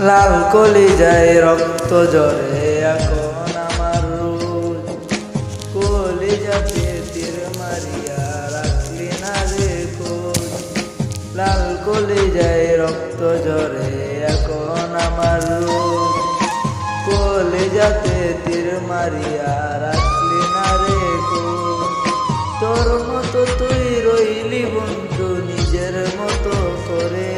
লাল কলিজায় রক্ত ঝরে এখন আমার রোজ, কলিজাতে তীর মারিয়া রাখলি না রে খোঁজ। লাল কলিজায় রক্ত ঝরে এখন আমার রোজ, কলিজাতে তীর মারিয়া রাখলি না রে খোঁজ। তোর মতো তুই রইলি বন্ধু নিজের মতো করে,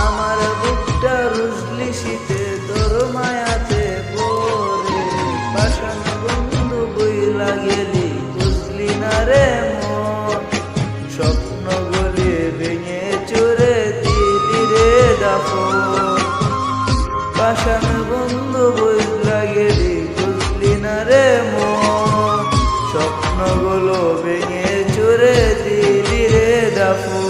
আমার বুকটা রুজলি শীতে তোর মায়াতে পড়ে। পাষাণ বন্ধু বইলা গেলি বুঝলি না রে মন, স্বপ্নগুলি ভেঙে চুরে দিলি রে দাফন। পাষাণ বন্ধু বইলা গেলি বুঝলি না রে মন, স্বপ্নগুলো ভেঙে চুরে দিলি রে দাফন।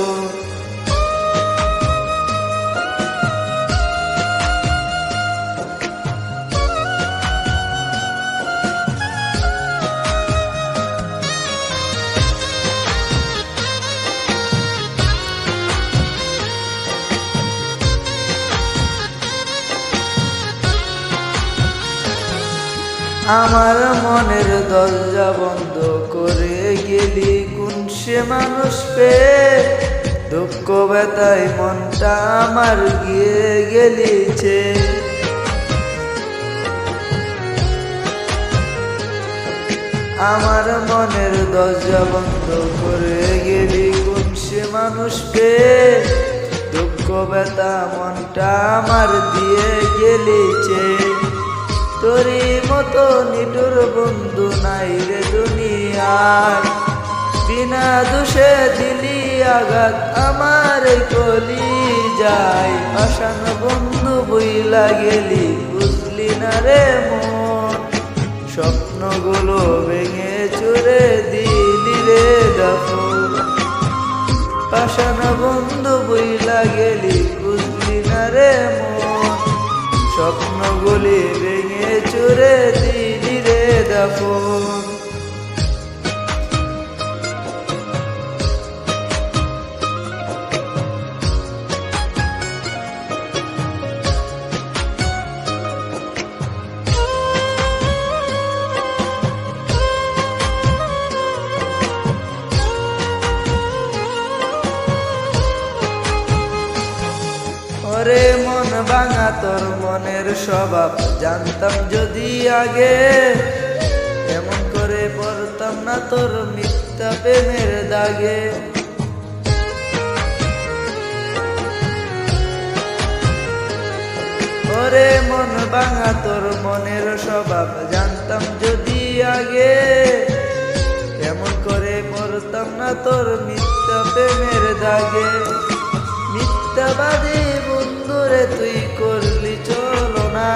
আমার মনের দরজা বন্ধ করে গেলি কোন সে মানুষ পেয়ে, দুঃখ ব্যথায় মনটা আমার গিয়ে গেলিছে। আমার মনের দরজা বন্ধ করে গেলি কোন সে মানুষ পেয়ে, দুঃখ ব্যথা মনটা আমার দিয়ে গেলিছে। তোরি মতো নিটুর বন্ধু নাই রে দুনিয়ায়, বিনা দোষে দিলি আঘাত আমার কলিজায়। পাষাণ বন্ধু বইলা গেলি বুঝলি না রে মন, স্বপ্নগুলো ভেঙে চুরে দিলি রে দাফন। পাষাণ বন্ধু বইলা গেলি বুঝলি না রে মন, স্বপ্নগুলি ভেঙে চুরে দিলি রে দাফন। ওরে মন ভাঙা তোর মনের স্বভাব জানতাম যদি আগে, এমন করে পড়তাম না তোর মিথ্যা প্রেমের দাগে। ওরে মন ভাঙা তোর মনের স্বভাব জানতাম যদি আগে, এমন করে পড়তাম না তোর মিথ্যা প্রেমের দাগে। মিথ্যাবাদী বন্ধুরে তুই করলি চলো না,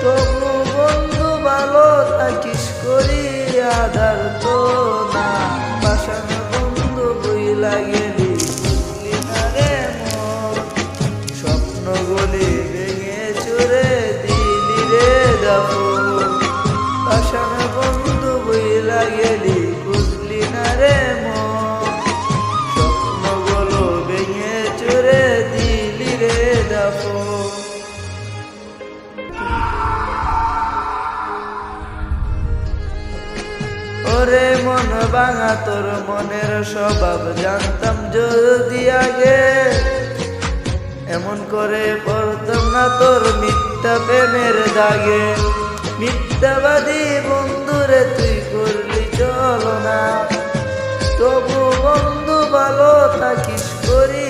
তবু বন্ধু ভালো থাকিস করি আধার তো না। পাষাণ বন্ধু বইলা গেলি বুঝলি না রে মন, স্বপ্নগুলি ভেঙে চুরে দিলি রে দাফন। পাষাণ বন্ধু বইলা গেলি বুঝলি না রে মন, স্বপ্নগুলো ভেঙে চুরে দিলি রে দাফন। ওরে মন ভাঙা তোর মনের স্বভাব জানতাম যদি আগে, এমন করে পড়তাম না তোর মিথ্যা প্রেমের দাগে। মিথ্যাবাদী বন্ধুরে তুই করলি চলো না, তবু বন্ধু ভালো থাকিস করি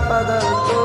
পাদার তো